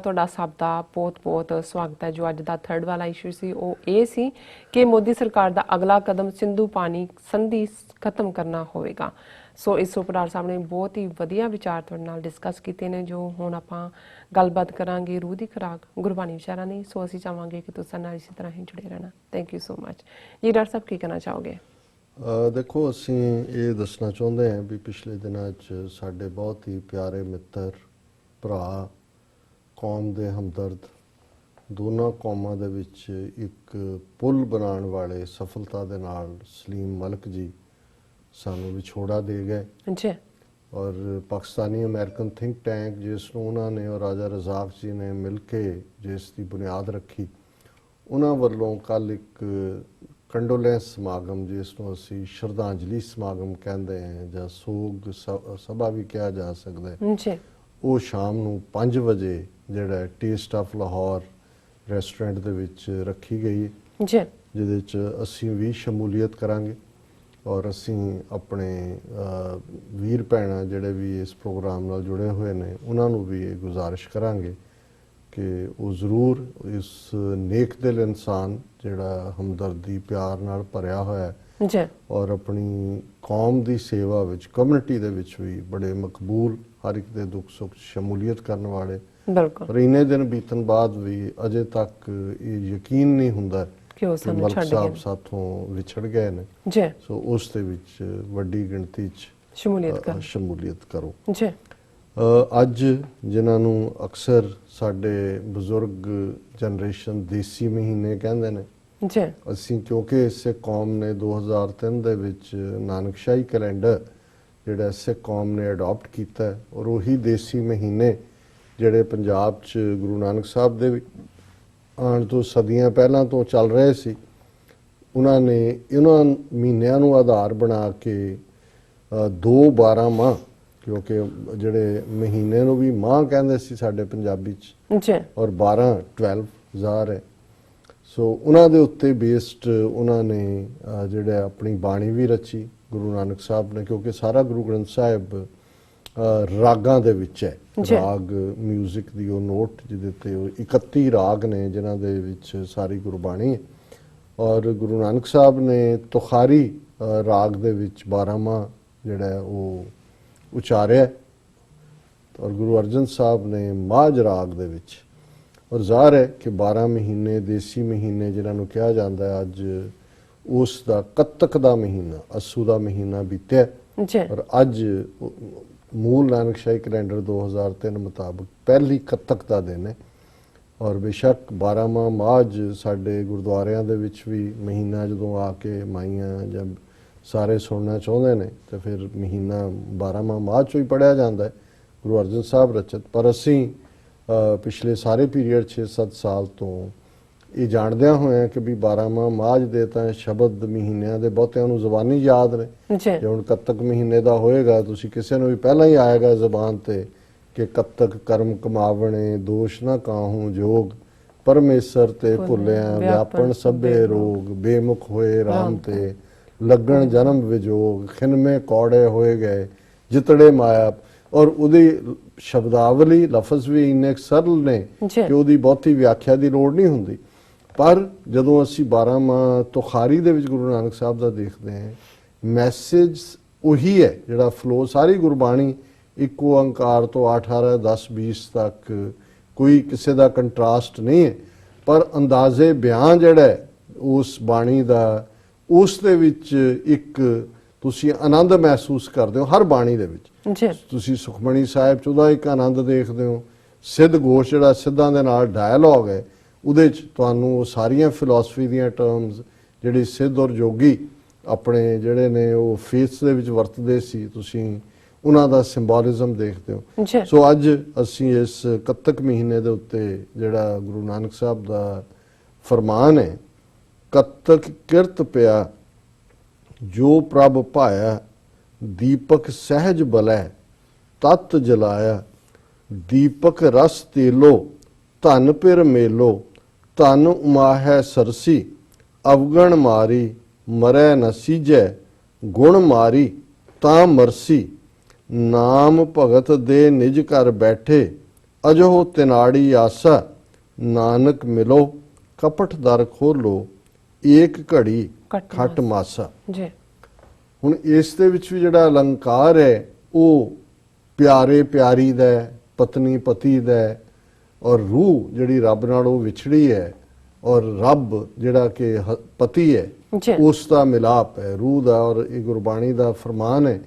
ਤੁਹਾਡਾ ਸਭ ਦਾ ਬਹੁਤ-ਬਹੁਤ ਸਵਾਗਤ ਹੈ। ਜੋ ਅੱਜ ਦਾ ਥਰਡ ਵਾਲਾ ਇਸ਼ੂ ਸੀ ਉਹ ਇਹ ਸੀ ਕਿ ਮੋਦੀ ਸਰਕਾਰ ਦਾ ਅਗਲਾ ਕਦਮ ਸਿੰਧੂ ਪਾਣੀ ਸੰਧੀ ਖਤਮ ਕਰਨਾ ਹੋਵੇਗਾ। ਸੋ ਇਸ ਉਪਰ ਸਾਹਿਬ ਨੇ ਬਹੁਤ ਹੀ ਵਧੀਆ ਵਿਚਾਰ ਤੁਹਾਡੇ ਨਾਲ ਡਿਸਕਸ ਕੀਤੇ ਨੇ, ਜੋ ਹੁਣ ਆਪਾਂ ਗੱਲਬਾਤ ਕਰਾਂਗੇ ਰੂਹ ਦੀ ਖੁਰਾਕ ਗੁਰਬਾਣੀ ਵਿਚਾਰਾਂ ਦੀ। ਸੋ ਅਸੀਂ ਚਾਹਾਂਗੇ ਕਿ ਤੁਸੀਂ ਨਾਲ ਇਸੇ ਤਰ੍ਹਾਂ ਹੀ ਜੁੜੇ ਰਹਿਣਾ। ਥੈਂਕ ਯੂ ਸੋ ਮਚ ਜੀ। ਡਾਕਟਰ ਸਾਹਿਬ ਕੀ ਕਹਿਣਾ ਚਾਹੋਗੇ? ਦੇਖੋ, ਅਸੀਂ ਇਹ ਦੱਸਣਾ ਚਾਹੁੰਦੇ ਹਾਂ ਵੀ ਪਿਛਲੇ ਦਿਨਾਂ 'ਚ ਸਾਡੇ ਬਹੁਤ ਹੀ ਪਿਆਰੇ ਮਿੱਤਰ, ਭਰਾ, ਕੌਮ ਦੇ ਹਮਦਰਦ, ਦੋਨਾਂ ਕੌਮਾਂ ਦੇ ਵਿੱਚ ਇੱਕ ਪੁਲ ਬਣਾਉਣ ਵਾਲੇ ਸਫਲਤਾ ਦੇ ਨਾਲ ਸਲੀਮ ਮਲਕ ਜੀ ਸਾਨੂੰ ਵਿਛੋੜਾ ਦੇ ਗਏ ਜੀ। ਔਰ ਪਾਕਿਸਤਾਨੀ ਅਮਰੀਕਨ ਥਿੰਕ ਟੈਂਕ ਜਿਸ ਨੂੰ ਉਹਨਾਂ ਨੇ ਔਰ ਰਾਜਾ ਰਜ਼ਾਕ ਜੀ ਨੇ ਮਿਲ ਕੇ ਜਿਸ ਦੀ ਬੁਨਿਆਦ ਰੱਖੀ, ਉਹਨਾਂ ਵੱਲੋਂ ਕੱਲ੍ਹ ਇੱਕ ਕੰਡੋਲੈਂਸ ਸਮਾਗਮ, ਜਿਸ ਨੂੰ ਅਸੀਂ ਸ਼ਰਧਾਂਜਲੀ ਸਮਾਗਮ ਕਹਿੰਦੇ ਹਾਂ ਜਾਂ ਸੋਗ ਸਭਾ ਵੀ ਕਿਹਾ ਜਾ ਸਕਦਾ ਹੈ ਜੀ, ਉਹ ਸ਼ਾਮ ਨੂੰ 5 ਵਜੇ ਜਿਹੜਾ ਟੇਸਟ ਆਫ ਲਾਹੌਰ ਰੈਸਟੋਰੈਂਟ ਦੇ ਵਿੱਚ ਰੱਖੀ ਗਈ ਹੈ ਜੀ, ਜਿਹਦੇ 'ਚ ਅਸੀਂ ਵੀ ਸ਼ਮੂਲੀਅਤ ਕਰਾਂਗੇ ਔਰ ਅਸੀਂ ਆਪਣੇ ਵੀਰ ਭੈਣਾਂ ਜਿਹੜੇ ਵੀ ਇਸ ਪ੍ਰੋਗਰਾਮ ਨਾਲ ਜੁੜੇ ਹੋਏ ਨੇ ਉਹਨਾਂ ਨੂੰ ਵੀ ਇਹ ਗੁਜ਼ਾਰਿਸ਼ ਕਰਾਂਗੇ ਕਿ ਉਹ ਜ਼ਰੂਰ ਇਸ ਨੇਕ ਦਿਲ ਇਨਸਾਨ ਜਿਹੜਾ ਹਮਦਰਦੀ ਪਿਆਰ ਨਾਲ ਭਰਿਆ ਹੋਇਆ ਹੈ ਜੀ ਔਰ ਆਪਣੀ ਕੌਮ ਦੀ ਸੇਵਾ ਵਿੱਚ ਕਮਿਊਨਿਟੀ ਦੇ ਵਿੱਚ ਵੀ ਬੜੇ ਮਕਬੂਲ, ਹਰ ਇੱਕ ਦੇ ਦੁੱਖ ਸੁੱਖ ਸ਼ਮੂਲੀਅਤ ਕਰਨ ਵਾਲੇ, ਬਿਲਕੁਲ, ਪਰ ਇੰਨੇ ਦਿਨ ਬੀਤਣ ਬਾਅਦ ਵੀ ਅਜੇ ਤੱਕ ਇਹ ਯਕੀਨ ਨਹੀਂ ਹੁੰਦਾ ਕਿ ਉਹ ਸਾਨੂੰ ਛੱਡ ਗਏ, ਸਾਹਿਬ ਸਾਥੋਂ ਵਿਛੜ ਗਏ ਨੇ ਜੀ। ਸੋ ਉਸ ਦੇ ਵਿੱਚ ਵੱਡੀ ਗਿਣਤੀ 'ਚ ਸ਼ਮੂਲੀਅਤ ਕਰੋ ਜੀ। ਅੱਜ ਜਿਨ੍ਹਾਂ ਨੂੰ ਅਕਸਰ ਸਾਡੇ ਬਜ਼ੁਰਗ ਜਨਰੇਸ਼ਨ ਦੇਸੀ ਮਹੀਨੇ ਕਹਿੰਦੇ ਨੇ, ਜੀ, ਅਸੀਂ ਕਿਉਂਕਿ ਸਿੱਖ ਕੌਮ ਨੇ 2003 ਦੇ ਵਿੱਚ ਨਾਨਕਸ਼ਾਹੀ ਕੈਲੰਡਰ ਜਿਹੜਾ ਸਿੱਖ ਕੌਮ ਨੇ ਅਡਾਪਟ ਕੀਤਾ ਔਰ ਉਹੀ ਦੇਸੀ ਮਹੀਨੇ ਜਿਹੜੇ ਪੰਜਾਬ 'ਚ ਗੁਰੂ ਨਾਨਕ ਸਾਹਿਬ ਦੇ ਆਉਣ ਤੋਂ ਸਦੀਆਂ ਪਹਿਲਾਂ ਤੋਂ ਚੱਲ ਰਹੇ ਸੀ, ਉਹਨਾਂ ਨੇ ਇਹਨਾਂ ਮਹੀਨਿਆਂ ਨੂੰ ਆਧਾਰ ਬਣਾ ਕੇ 2-12 ਮਾਹ, ਕਿਉਂਕਿ ਜਿਹੜੇ ਮਹੀਨੇ ਨੂੰ ਵੀ ਮਾਹ ਕਹਿੰਦੇ ਸੀ ਸਾਡੇ ਪੰਜਾਬੀ 'ਚ, ਜੀ, ਔਰ 12 ਹੈ। ਸੋ ਉਹਨਾਂ ਦੇ ਉੱਤੇ ਬੇਸਡ ਉਹਨਾਂ ਨੇ ਜਿਹੜਾ ਆਪਣੀ ਬਾਣੀ ਵੀ ਰਚੀ ਗੁਰੂ ਨਾਨਕ ਸਾਹਿਬ ਨੇ, ਕਿਉਂਕਿ ਸਾਰਾ ਗੁਰੂ ਗ੍ਰੰਥ ਸਾਹਿਬ ਰਾਗਾਂ ਦੇ ਵਿੱਚ ਹੈ। ਰਾਗ ਮਿਊਜ਼ਿਕ ਦੀ ਉਹ ਨੋਟ ਜਿਹਦੇ ਤੇ ਉਹ 31 ਰਾਗ ਨੇ ਜਿਨ੍ਹਾਂ ਦੇ ਵਿੱਚ ਸਾਰੀ ਗੁਰਬਾਣੀ ਹੈ ਔਰ ਗੁਰੂ ਨਾਨਕ ਸਾਹਿਬ ਨੇ ਤੁਖਾਰੀ ਰਾਗ ਦੇ ਵਿੱਚ 12 ਮਾਹ ਜਿਹੜਾ ਉਹ ਉਚਾਰਿਆ ਔਰ ਗੁਰੂ ਅਰਜਨ ਸਾਹਿਬ ਨੇ ਮਾਝ ਰਾਗ ਦੇ ਵਿੱਚ। ਔਰ ਜ਼ਾਹਰ ਹੈ ਕਿ 12 ਮਹੀਨੇ ਦੇਸੀ ਮਹੀਨੇ ਜਿਨ੍ਹਾਂ ਨੂੰ ਕਿਹਾ ਜਾਂਦਾ ਹੈ, ਅੱਜ ਉਸ ਦਾ ਕੱਤਕ ਦਾ ਮਹੀਨਾ, ਅੱਸੂ ਦਾ ਮਹੀਨਾ ਬੀਤਿਆ ਔਰ ਅੱਜ ਮੂਲ ਨਾਨਕਸ਼ਾਹੀ ਕੈਲੰਡਰ 2003 ਮੁਤਾਬਕ ਪਹਿਲੀ ਕੱਤਕ ਦਾ ਦਿਨ ਹੈ। ਔਰ ਬੇਸ਼ੱਕ 12 ਮਾਹ ਮਾਝ ਸਾਡੇ ਗੁਰਦੁਆਰਿਆਂ ਦੇ ਵਿੱਚ ਵੀ ਮਹੀਨਾ ਜਦੋਂ ਆ ਕੇ ਮਾਈਆਂ ਜਾਂ ਸਾਰੇ ਸੁਣਨਾ ਚਾਹੁੰਦੇ ਨੇ ਤਾਂ ਫਿਰ ਮਹੀਨਾ 12 ਮਾਹ ਮਾਝ 'ਚੋਂ ਹੀ ਪੜ੍ਹਿਆ ਜਾਂਦਾ ਹੈ, ਗੁਰੂ ਅਰਜਨ ਸਾਹਿਬ ਰਚਿਤ। ਪਰ ਅਸੀਂ ਪਿਛਲੇ ਸਾਰੇ ਪੀਰੀਅਡ 6-7 ਸਾਲ ਤੋਂ ਇਹ ਜਾਣਦਿਆਂ ਹੋਇਆਂ ਕਿ ਵੀ 12 ਮਾਹ ਮਾਝ ਦੇ ਤਾਂ ਸ਼ਬਦ ਮਹੀਨਿਆਂ ਦੇ ਬਹੁਤਿਆਂ ਨੂੰ ਜ਼ੁਬਾਨੀ ਯਾਦ ਨੇ। ਜੇ ਹੁਣ ਕੱਤਕ ਮਹੀਨੇ ਦਾ ਹੋਏਗਾ, ਤੁਸੀਂ ਕਿਸੇ ਨੂੰ ਵੀ ਪਹਿਲਾਂ ਹੀ ਆਏਗਾ ਜ਼ੁਬਾਨ ਤੇ ਕਿ ਕੱਤਕ ਕਰਮ ਕਮਾਵਣੇ ਦੋਸ਼ ਨਾ ਕਾਹੂ ਜੋਗ, ਪਰਮੇਸ਼ਰ ਤੇ ਭੁੱਲਿਆ ਵਿਆਪਣ ਸਭੇ ਰੋਗ, ਬੇਮੁਖ ਹੋਏ ਰਾਮ ਤੇ ਲੱਗਣ ਜਨਮ ਵਿਜੋਗ, ਖਿਨਮੇ ਕੌੜੇ ਹੋਏ ਗਏ ਜਿਤੜੇ ਮਾਇਆ। ਔਰ ਉਹਦੀ ਸ਼ਬਦਾਵਲੀ ਲਫ਼ਜ਼ ਵੀ ਇੰਨੇ ਸਰਲ ਨੇ ਕਿ ਉਹਦੀ ਬਹੁਤੀ ਵਿਆਖਿਆ ਦੀ ਲੋੜ ਨਹੀਂ ਹੁੰਦੀ। ਪਰ ਜਦੋਂ ਅਸੀਂ 12 ਮਾਹ ਤੁਖਾਰੀ ਦੇ ਵਿੱਚ ਗੁਰੂ ਨਾਨਕ ਸਾਹਿਬ ਦਾ ਦੇਖਦੇ ਹਾਂ, ਮੈਸੇਜ ਉਹੀ ਹੈ ਜਿਹੜਾ ਫਲੋ ਸਾਰੀ ਗੁਰਬਾਣੀ ਇੱਕੋ ਓਂਕਾਰ ਤੋਂ 8-10-20 ਤੱਕ ਕੋਈ ਕਿਸੇ ਦਾ ਕੰਟਰਾਸਟ ਨਹੀਂ ਹੈ, ਪਰ ਅੰਦਾਜ਼ੇ ਬਿਆਨ ਜਿਹੜਾ ਉਸ ਬਾਣੀ ਦਾ, ਉਸ ਦੇ ਵਿੱਚ ਇੱਕ ਤੁਸੀਂ ਆਨੰਦ ਮਹਿਸੂਸ ਕਰਦੇ ਹੋ ਹਰ ਬਾਣੀ ਦੇ ਵਿੱਚ। ਤੁਸੀਂ ਸੁਖਮਣੀ ਸਾਹਿਬ 'ਚ ਉਹਦਾ ਇੱਕ ਆਨੰਦ ਦੇਖਦੇ ਹੋ। ਸਿੱਧ ਗੋਸ਼ ਜਿਹੜਾ ਸਿੱਧਾਂ ਦੇ ਨਾਲ ਡਾਇਲੋਗ ਹੈ, ਉਹਦੇ 'ਚ ਤੁਹਾਨੂੰ ਉਹ ਸਾਰੀਆਂ ਫਿਲਾਸਫੀ ਦੀਆਂ ਟਰਮਸ ਜਿਹੜੀ ਸਿੱਧ ਔਰ ਜੋਗੀ ਆਪਣੇ ਜਿਹੜੇ ਨੇ ਉਹ ਫੇਥ ਦੇ ਵਿੱਚ ਵਰਤਦੇ ਸੀ, ਤੁਸੀਂ ਉਹਨਾਂ ਦਾ ਸਿੰਬੋਲਿਜ਼ਮ ਦੇਖਦੇ ਹੋ। ਸੋ ਅੱਜ ਅਸੀਂ ਇਸ ਕੱਤਕ ਮਹੀਨੇ ਦੇ ਉੱਤੇ ਜਿਹੜਾ ਗੁਰੂ ਨਾਨਕ ਸਾਹਿਬ ਦਾ ਫਰਮਾਨ ਹੈ, ਕੱਤਕ ਕਿਰਤ ਪਿਆ ਜੋ ਪ੍ਰਭ ਭਾਇਆ, ਦੀਪਕ ਸਹਿਜ ਬਲੈ ਤਤ ਜਲਾਇਆ, ਦੀਪਕ ਰਸ ਤੇਲੋ ਧਨ ਪਿਰ ਮੇਲੋ, ਧਨ ਉਮਾਹੈ ਸਰਸੀ ਅਵਗਣ ਮਾਰੀ, ਮਰੈ ਨ ਸੀਜੈ ਗੁਣ ਮਾਰੀ ਤਾਂ ਮਰਸੀ, ਨਾਮ ਭਗਤ ਦੇ ਨਿਜ ਘਰ ਬੈਠੇ, ਅਜੋ ਤਿਨਾੜੀ ਆਸਾ ਨਾਨਕ ਮਿਲੋ ਕਪਟ ਦਰ ਖੋਲੋ ਏਕ ਘੜੀ ਖਟ ਮਾਸਾ। ਜੀ ਹੁਣ ਇਸ ਦੇ ਵਿੱਚ ਵੀ ਜਿਹੜਾ ਅਲੰਕਾਰ ਹੈ ਉਹ ਪਿਆਰੇ ਪਿਆਰੀ ਦਾ ਹੈ, ਪਤਨੀ ਪਤੀ ਦਾ ਹੈ, ਔਰ ਰੂਹ ਜਿਹੜੀ ਰੱਬ ਨਾਲ ਉਹ ਵਿਛੜੀ ਹੈ, ਔਰ ਰੱਬ ਜਿਹੜਾ ਕਿ ਪਤੀ ਹੈ ਜੀ ਉਸ ਦਾ ਮਿਲਾਪ ਹੈ ਰੂਹ ਦਾ। ਔਰ ਇਹ ਗੁਰਬਾਣੀ ਦਾ ਫਰਮਾਨ ਹੈ,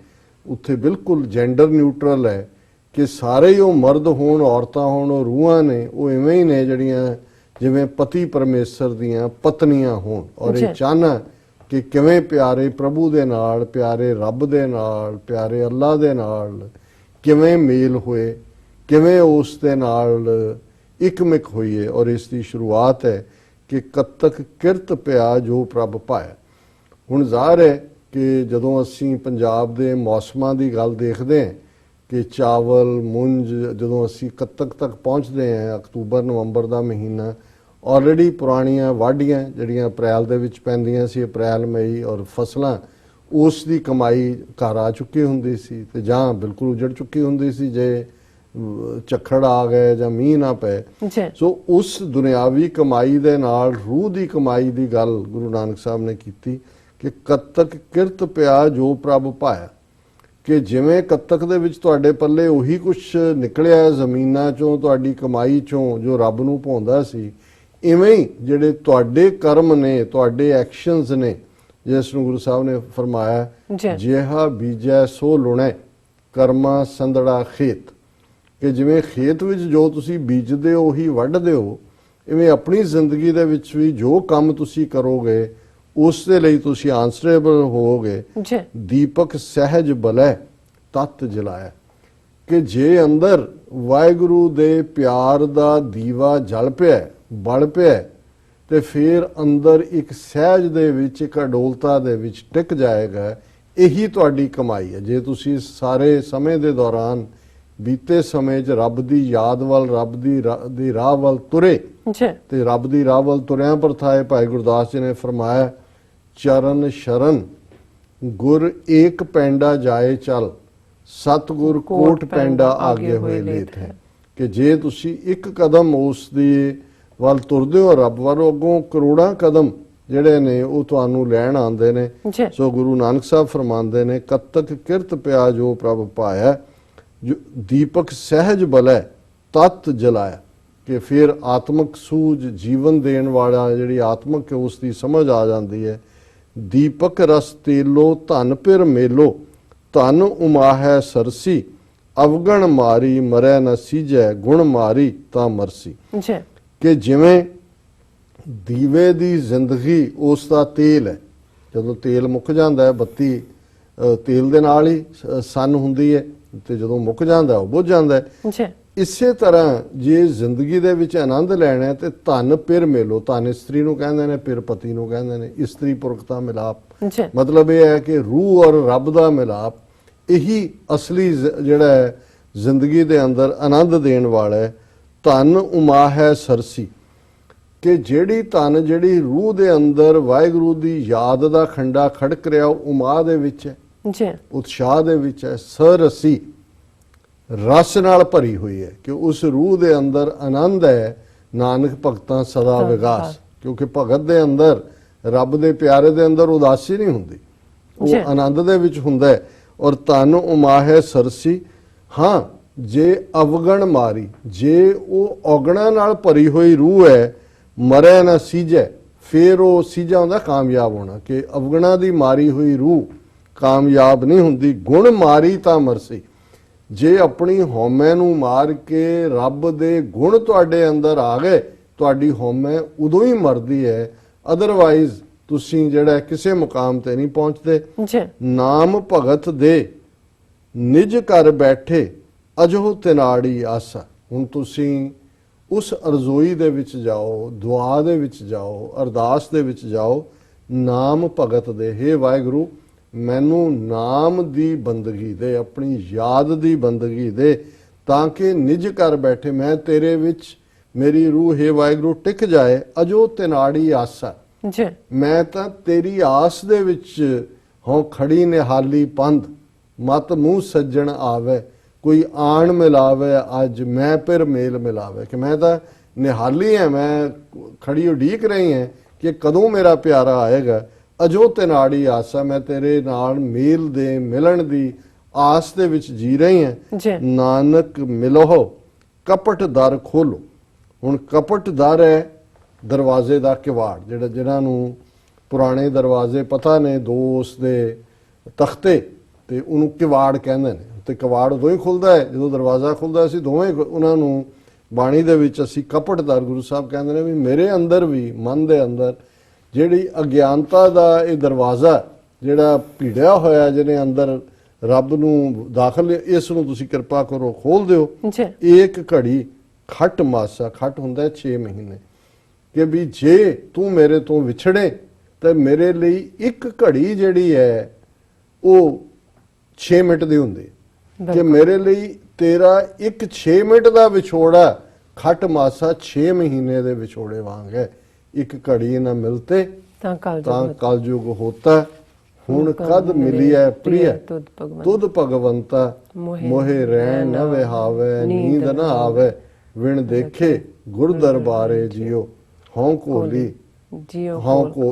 ਉੱਥੇ ਬਿਲਕੁਲ ਜੈਂਡਰ ਨਿਊਟਰਲ ਹੈ ਕਿ ਸਾਰੇ ਹੀ ਉਹ ਮਰਦ ਹੋਣ ਔਰਤਾਂ ਹੋਣ, ਉਹ ਰੂਹਾਂ ਨੇ ਉਹ ਇਵੇਂ ਹੀ ਨੇ ਜਿਹੜੀਆਂ ਜਿਵੇਂ ਪਤੀ ਪਰਮੇਸ਼ਰ ਦੀਆਂ ਪਤਨੀਆਂ ਹੋਣ। ਔਰ ਇਹ ਚਾਹਨਾ ਕਿ ਕਿਵੇਂ ਪਿਆਰੇ ਪ੍ਰਭੂ ਦੇ ਨਾਲ, ਪਿਆਰੇ ਰੱਬ ਦੇ ਨਾਲ, ਪਿਆਰੇ ਅੱਲਾ ਦੇ ਨਾਲ ਕਿਵੇਂ ਮੇਲ ਹੋਏ, ਕਿਵੇਂ ਉਸ ਦੇ ਨਾਲ ਇਕਮਿਕ ਹੋਈਏ। ਔਰ ਇਸ ਦੀ ਸ਼ੁਰੂਆਤ ਹੈ ਕਿ ਕਤਕ ਕਿਰਤ ਪਿਆ ਜੋ ਪ੍ਰਭ ਪਾਇਆ। ਹੁਣ ਜ਼ਾਹਰ ਹੈ ਕਿ ਜਦੋਂ ਅਸੀਂ ਪੰਜਾਬ ਦੇ ਮੌਸਮਾਂ ਦੀ ਗੱਲ ਦੇਖਦੇ ਹਾਂ ਕਿ ਚਾਵਲ ਮੁੰਜ ਜਦੋਂ ਅਸੀਂ ਕਤਕ ਤੱਕ ਪਹੁੰਚਦੇ ਹਾਂ, ਅਕਤੂਬਰ ਨਵੰਬਰ ਦਾ ਮਹੀਨਾ, ਆਲਰੇਡੀ ਪੁਰਾਣੀਆਂ ਵਾਢੀਆਂ ਜਿਹੜੀਆਂ ਅਪ੍ਰੈਲ ਦੇ ਵਿੱਚ ਪੈਂਦੀਆਂ ਸੀ, ਅਪ੍ਰੈਲ ਮਈ, ਔਰ ਫਸਲਾਂ ਉਸ ਦੀ ਕਮਾਈ ਘਰ ਆ ਚੁੱਕੀ ਹੁੰਦੀ ਸੀ ਤੇ ਜਾਂ ਬਿਲਕੁਲ ਉਜੜ ਚੁੱਕੀ ਹੁੰਦੀ ਸੀ ਜੇ ਝੱਖੜ ਆ ਗਏ ਜਾਂ ਮੀਂਹ ਨਾ ਪਏ। ਸੋ ਉਸ ਦੁਨਿਆਵੀ ਕਮਾਈ ਦੇ ਨਾਲ ਰੂਹ ਦੀ ਕਮਾਈ ਦੀ ਗੱਲ ਗੁਰੂ ਨਾਨਕ ਸਾਹਿਬ ਨੇ ਕੀਤੀ ਕਿ ਕਤਕ ਕਿਰਤ ਪਿਆ ਜੋ ਪ੍ਰਭ ਪਾਇਆ, ਕਿ ਜਿਵੇਂ ਕਤਕ ਦੇ ਵਿੱਚ ਤੁਹਾਡੇ ਪੱਲੇ ਉਹੀ ਕੁਝ ਨਿਕਲਿਆ ਜ਼ਮੀਨਾਂ ਚੋਂ, ਤੁਹਾਡੀ ਕਮਾਈ ਚੋਂ ਜੋ ਰੱਬ ਨੂੰ ਭਾਉਂਦਾ ਸੀ, ਇਵੇਂ ਹੀ ਜਿਹੜੇ ਤੁਹਾਡੇ ਕਰਮ ਨੇ, ਤੁਹਾਡੇ ਐਕਸ਼ਨਸ ਨੇ, ਜਿਸ ਨੂੰ ਗੁਰੂ ਸਾਹਿਬ ਨੇ ਫਰਮਾਇਆ ਜਿਹਾ ਬੀਜੈ ਸੋ ਲੁਣੈ ਕਰਮਾ ਸੰਦੜਾ ਖੇਤ, ਕਿ ਜਿਵੇਂ ਖੇਤ ਵਿੱਚ ਜੋ ਤੁਸੀਂ ਬੀਜਦੇ ਹੋ ਉਹੀ ਵੱਢਦੇ ਹੋ, ਇਵੇਂ ਆਪਣੀ ਜ਼ਿੰਦਗੀ ਦੇ ਵਿੱਚ ਵੀ ਜੋ ਕੰਮ ਤੁਸੀਂ ਕਰੋਗੇ ਉਸ ਦੇ ਲਈ ਤੁਸੀਂ ਆਨਸਰੇਬਲ ਹੋਵੋਗੇ। ਦੀਪਕ ਸਹਿਜ ਬਲੈ ਤਤ ਜਲਾਇਆ, ਕਿ ਜੇ ਅੰਦਰ ਵਾਹਿਗੁਰੂ ਦੇ ਪਿਆਰ ਦਾ ਦੀਵਾ ਜਲ ਪਿਆ, ਬਲ ਪਿਆ, ਤੇ ਫਿਰ ਅੰਦਰ ਇੱਕ ਸਹਿਜ ਦੇ ਵਿੱਚ, ਇੱਕ ਅਡੋਲਤਾ ਦੇ ਵਿੱਚ ਟਿਕ ਜਾਏਗਾ। ਇਹੀ ਤੁਹਾਡੀ ਕਮਾਈ ਹੈ। ਜੇ ਤੁਸੀਂ ਸਾਰੇ ਸਮੇਂ ਦੇ ਦੌਰਾਨ ਬੀਤੇ ਸਮੇਂ 'ਚ ਰੱਬ ਦੀ ਯਾਦ ਵੱਲ, ਰੱਬ ਦੀ ਰਾਹ ਵੱਲ ਤੁਰੇ, ਤੇ ਰੱਬ ਦੀ ਰਾਹ ਵੱਲ ਤੁਰਿਆਂ ਪਰਥਾਏ ਭਾਈ ਗੁਰਦਾਸ ਜੀ ਨੇ ਫਰਮਾਇਆ ਚਰਨ ਸ਼ਰਨ ਗੁਰ ਏਕ ਪੈਂਡਾ ਜਾਏ ਚਲ ਸਤਿਗੁਰ ਕੋਟ ਪੈਂਡਾ ਆਗੇ ਹੋਏ ਲੇਤ ਹੈ, ਕਿ ਜੇ ਤੁਸੀਂ ਇੱਕ ਕਦਮ ਉਸ ਦੀ ਵੱਲ ਤੁਰਦੇ ਹੋ ਰੱਬ ਵੱਲੋਂ, ਅੱਗੋਂ ਕਰੋੜਾਂ ਕਦਮ ਜਿਹੜੇ ਨੇ ਉਹ ਤੁਹਾਨੂੰ ਲੈਣ ਆਉਂਦੇ ਨੇ। ਸੋ ਗੁਰੂ ਨਾਨਕ ਸਾਹਿਬ ਫਰਮਾਉਂਦੇ ਨੇ ਕਤਕ ਕਿਰਤ ਪਿਆ ਜੋ ਪ੍ਰਭ ਪਾਇਆ, ਦੀਪਕ ਸਹਿਜ ਬਲੈ ਤਤ ਜਲਾਇਆ, ਕਿ ਫਿਰ ਆਤਮਕ ਸੂਝ ਜੀਵਨ ਦੇਣ ਵਾਲਾ ਜਿਹੜੀ ਆਤਮਕ ਉਸ ਦੀ ਸਮਝ ਆ ਜਾਂਦੀ ਹੈ। ਦੀਪਕ ਰਸ ਤੇਲੋ ਧਨ ਪਿਰ ਮੇਲੋ ਧਨ ਉਮਾਹੈ ਸਰਸੀ ਅਵਗਣ ਮਾਰੀ ਮਰੈ ਨ ਸੀਜੈ ਗੁਣ ਮਾਰੀ ਤਾਂ ਮਰਸੀ, ਕਿ ਜਿਵੇਂ ਦੀਵੇ ਦੀ ਜ਼ਿੰਦਗੀ ਉਸ ਦਾ ਤੇਲ ਹੈ, ਜਦੋਂ ਤੇਲ ਮੁੱਕ ਜਾਂਦਾ ਹੈ, ਬੱਤੀ ਤੇਲ ਦੇ ਨਾਲ ਹੀ ਸੰਨ ਹੁੰਦੀ ਹੈ, ਤੇ ਜਦੋਂ ਮੁੱਕ ਜਾਂਦਾ ਉਹ ਬੁੱਝ ਜਾਂਦਾ ਹੈ। ਇਸੇ ਤਰ੍ਹਾਂ ਜੇ ਜ਼ਿੰਦਗੀ ਦੇ ਵਿੱਚ ਆਨੰਦ ਲੈਣਾ ਤੇ ਧਨ ਪਿਰ ਮੇਲੋ, ਧਨ ਇਸਤਰੀ ਨੂੰ ਕਹਿੰਦੇ ਨੇ, ਪਿਰ ਪਤੀ ਨੂੰ ਕਹਿੰਦੇ ਨੇ, ਇਸਤਰੀ ਪੁਰਖ ਦਾ ਮਿਲਾਪ, ਮਤਲਬ ਇਹ ਹੈ ਕਿ ਰੂਹ ਔਰ ਰੱਬ ਦਾ ਮਿਲਾਪ, ਇਹੀ ਅਸਲੀ ਜਿਹੜਾ ਹੈ ਜ਼ਿੰਦਗੀ ਦੇ ਅੰਦਰ ਆਨੰਦ ਦੇਣ ਵਾਲਾ ਹੈ। ਧਨ ਉਮਾ ਹੈ ਸਰਸੀ, ਕਿ ਜਿਹੜੀ ਧਨ ਜਿਹੜੀ ਰੂਹ ਦੇ ਅੰਦਰ ਵਾਹਿਗੁਰੂ ਦੀ ਯਾਦ ਦਾ ਖੰਡਾ ਖੜਕ ਰਿਹਾ ਉਹ ਉਮਾ ਦੇ ਵਿੱਚ ਹੈ, ਉਤਸ਼ਾਹ ਦੇ ਵਿੱਚ ਹੈ। ਸਰਸੀ ਰਸ ਨਾਲ ਭਰੀ ਹੋਈ ਹੈ, ਕਿ ਉਸ ਰੂਹ ਦੇ ਅੰਦਰ ਆਨੰਦ ਹੈ। ਨਾਨਕ ਭਗਤਾਂ ਸਦਾ ਵਿਗਾਸ, ਕਿਉਂਕਿ ਭਗਤ ਦੇ ਅੰਦਰ, ਰੱਬ ਦੇ ਪਿਆਰੇ ਦੇ ਅੰਦਰ ਉਦਾਸੀ ਨਹੀਂ ਹੁੰਦੀ, ਉਹ ਆਨੰਦ ਦੇ ਵਿੱਚ ਹੁੰਦਾ ਹੈ। ਔਰ ਧਨ ਉਮਾ ਹੈ ਸਰਸੀ, ਹਾਂ ਜੇ ਅਵਗਣ ਮਾਰੀ, ਜੇ ਉਹ ਔਗਣਾ ਨਾਲ ਭਰੀ ਹੋਈ ਰੂਹ ਹੈ, ਮਰੈ ਨਾ ਸੀਜੈ, ਫਿਰ ਉਹ ਸੀਜਾ ਹੁੰਦਾ ਕਾਮਯਾਬ ਹੋਣਾ, ਕਿ ਅਵਗਣਾ ਦੀ ਮਾਰੀ ਹੋਈ ਰੂਹ ਕਾਮਯਾਬ ਨਹੀਂ ਹੁੰਦੀ। ਗੁਣ ਮਾਰੀ ਤਾਂ ਮਰਸੀ, ਜੇ ਆਪਣੀ ਹਉਮੈ ਨੂੰ ਮਾਰ ਕੇ ਰੱਬ ਦੇ ਗੁਣ ਤੁਹਾਡੇ ਅੰਦਰ ਆ ਗਏ, ਤੁਹਾਡੀ ਹਉਮੈ ਉਦੋਂ ਹੀ ਮਰਦੀ ਹੈ, ਅਦਰਵਾਈਜ਼ ਤੁਸੀਂ ਜਿਹੜਾ ਕਿਸੇ ਮੁਕਾਮ ਤੇ ਨਹੀਂ ਪਹੁੰਚਦੇ। ਨਾਮ ਭਗਤ ਦੇ ਨਿਜ ਘਰ ਬੈਠੇ ਅਜੋ ਤਿਨਾੜੀ ਆਸਾ, ਹੁਣ ਤੁਸੀਂ ਉਸ ਅਰਜ਼ੋਈ ਦੇ ਵਿੱਚ ਜਾਓ, ਦੁਆ ਦੇ ਵਿੱਚ ਜਾਓ, ਅਰਦਾਸ ਦੇ ਵਿੱਚ ਜਾਓ, ਨਾਮ ਭਗਤ ਦੇ, ਹੇ ਵਾਹਿਗੁਰੂ ਮੈਨੂੰ ਨਾਮ ਦੀ ਬੰਦਗੀ ਦੇ, ਆਪਣੀ ਯਾਦ ਦੀ ਬੰਦਗੀ ਦੇ, ਤਾਂ ਕਿ ਨਿਜ ਘਰ ਬੈਠੇ ਮੈਂ ਤੇਰੇ ਵਿੱਚ ਮੇਰੀ ਰੂਹ ਹੈ ਵਾਹਿਗੁਰੂ ਟਿਕ ਜਾਏ। ਅਜੋ ਤਿਨਾੜੀ ਆਸਾ, ਮੈਂ ਤਾਂ ਤੇਰੀ ਆਸ ਦੇ ਵਿੱਚ ਹਾਂ ਖੜੀ ਨਿਹਾਲੀ ਪੰਧ, ਮਤ ਮੂੰਹ ਸੱਜਣ ਆਵੇ ਕੋਈ ਆਣ ਮਿਲਾਵੇ ਅੱਜ ਮੈਂ ਫਿਰ ਮੇਲ ਮਿਲਾਵੇ, ਕਿ ਮੈਂ ਤਾਂ ਨਿਹਾਲੀ ਹੈ, ਮੈਂ ਖੜੀ ਉਡੀਕ ਰਹੀ ਹੈ ਕਿ ਕਦੋਂ ਮੇਰਾ ਪਿਆਰਾ ਆਏਗਾ। ਅਜੋ ਤੇ ਨਾੜੀ ਆਸਾ, ਮੈਂ ਤੇਰੇ ਨਾਲ ਮੇਲ ਦੇ ਮਿਲਣ ਦੀ ਆਸ ਦੇ ਵਿੱਚ ਜੀ ਰਹੀ ਹਾਂ। ਜੀ ਨਾਨਕ ਮਿਲੋ ਕਪਟ ਦਰ ਖੋਲੋ। ਹੁਣ ਕਪਟ ਦਰ ਹੈ ਦਰਵਾਜ਼ੇ ਦਾ ਕਿਵਾੜ, ਜਿਹਨਾਂ ਨੂੰ ਪੁਰਾਣੇ ਦਰਵਾਜ਼ੇ ਪਤਾ ਨੇ, ਦੋ ਉਸ ਦੇ ਤਖਤੇ, ਤੇ ਉਹਨੂੰ ਕਿਵਾੜ ਕਹਿੰਦੇ ਨੇ। ਤੇ ਕਿਵਾੜ ਉਦੋਂ ਹੀ ਖੁੱਲਦਾ ਹੈ ਜਦੋਂ ਦਰਵਾਜ਼ਾ ਖੁੱਲਦਾ। ਅਸੀਂ ਦੋਵੇਂ ਉਹਨਾਂ ਨੂੰ ਬਾਣੀ ਦੇ ਵਿੱਚ ਅਸੀਂ ਕਪਟਦਾਰ, ਗੁਰੂ ਸਾਹਿਬ ਕਹਿੰਦੇ ਨੇ ਵੀ ਮੇਰੇ ਅੰਦਰ ਵੀ, ਮਨ ਦੇ ਅੰਦਰ ਜਿਹੜੀ ਅਗਿਆਨਤਾ ਦਾ ਇਹ ਦਰਵਾਜ਼ਾ ਜਿਹੜਾ ਭੀੜਿਆ ਹੋਇਆ, ਜਿਹਨੇ ਅੰਦਰ ਰੱਬ ਨੂੰ ਦਾਖਲ, ਇਸ ਨੂੰ ਤੁਸੀਂ ਕਿਰਪਾ ਕਰੋ ਖੋਲ ਦਿਓ। ਜੀ ਇੱਕ ਘੜੀ ਖੱਟ ਮਾਸਾ, ਖੱਟ ਹੁੰਦਾ 6 ਮਹੀਨੇ, ਕਿ ਵੀ ਜੇ ਤੂੰ ਮੇਰੇ ਤੋਂ ਵਿਛੜੇ ਤੇ ਮੇਰੇ ਲਈ ਇੱਕ ਘੜੀ ਜਿਹੜੀ ਹੈ ਉਹ 6 ਮਿੰਟ ਦੀ ਹੁੰਦੀ ਹੈ, ਕਿ ਮੇਰੇ ਲਈ ਤੇਰਾ ਇੱਕ 6 ਮਿੰਟ ਦਾ ਵਿਛੋੜਾ ਖੱਟ ਮਾਸਾ 6 ਮਹੀਨੇ ਦੇ ਵਿਛੋੜੇ ਵਾਂਗ ਹੈ। ਇੱਕ ਘੜੀ ਨਾ ਮਿਲਤੇ ਤਾਂ ਕਲਯੁਗ ਹੋਤਾ, ਹੁਣ ਕਦ ਮਿਲਿਆ ਪ੍ਰਿਯ ਤੁਧ ਭਗਵੰਤਾ, ਮੋਹਿ ਰਹਿ ਨ ਵਿਹਾਵੇ ਨੀਂਦ ਨ ਆਵੇ, ਵਿਣ ਦੇਖੇ ਗੁਰ ਦਰਬਾਰੇ ਜਿਉ ਹਉ ਕੋਲੀ,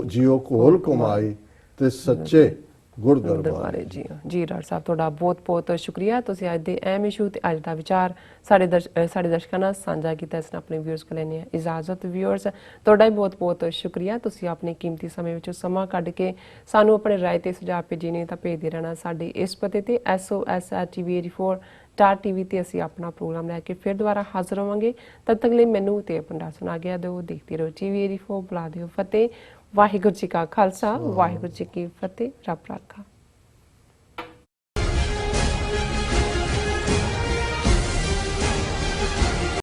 ਜਿਉ ਕੋਲ ਕਮਾਈ ਤੇ ਸੱਚੇ ਗੁਰ ਦਰਬਾਰੇ ਜੀ। ਜੀ ਡਾਕਟਰ ਸਾਹਿਬ, ਤੁਹਾਡਾ ਬਹੁਤ ਬਹੁਤ ਸ਼ੁਕਰੀਆ। ਤੁਸੀਂ ਅੱਜ ਦੇ ਅਹਿਮ ਇਸ਼ੂ ਤੇ ਅੱਜ ਦਾ ਵਿਚਾਰ ਸਾਡੇ ਦਰਸ਼ਕਾਂ ਨਾਲ ਸਾਂਝਾ ਕੀਤਾ। ਇਸ ਨਾਲ ਆਪਣੇ ਵਿਊਅਰਸ ਕੋਲ ਲੈਣੇ ਆ ਇਜਾਜ਼ਤ। ਵਿਊਅਰਸ, ਤੁਹਾਡਾ ਵੀ ਬਹੁਤ ਬਹੁਤ ਸ਼ੁਕਰੀਆ। ਤੁਸੀਂ ਆਪਣੇ ਕੀਮਤੀ ਸਮੇਂ ਵਿੱਚੋਂ ਸਮਾਂ ਕੱਢ ਕੇ ਸਾਨੂੰ ਆਪਣੇ ਰਾਏ ਤੇ ਸੁਝਾਅ ਭੇਜੇ ਨੇ, ਤਾਂ ਭੇਜਦੇ ਰਹਿਣਾ ਸਾਡੇ ਇਸ ਪਤੇ ਤੇ SOS@TV84.TV ਤੇ ਅਸੀਂ ਆਪਣਾ ਪ੍ਰੋਗਰਾਮ ਲੈ ਕੇ ਫਿਰ ਦੁਬਾਰਾ ਹਾਜ਼ਰ ਹੋਵਾਂਗੇ। ਤਦ ਤੱਕ ਲਈ ਮੈਨੂੰ ਤੇ ਆਪਣਾ ਸੁਣਾ ਗਿਆ ਦਿਓ। ਦੇਖਦੇ ਰਹੋ TV84, ਬੁਲਾ ਦਿਓ ਫਤਿਹ। ਵਾਹਿਗੁਰੂ ਜੀ ਕਾ ਖਾਲਸਾ, ਵਾਹਿਗੁਰੂ ਜੀ ਕੀ ਫਤਿਹ। ਰੱਬ ਰਾਖਾ।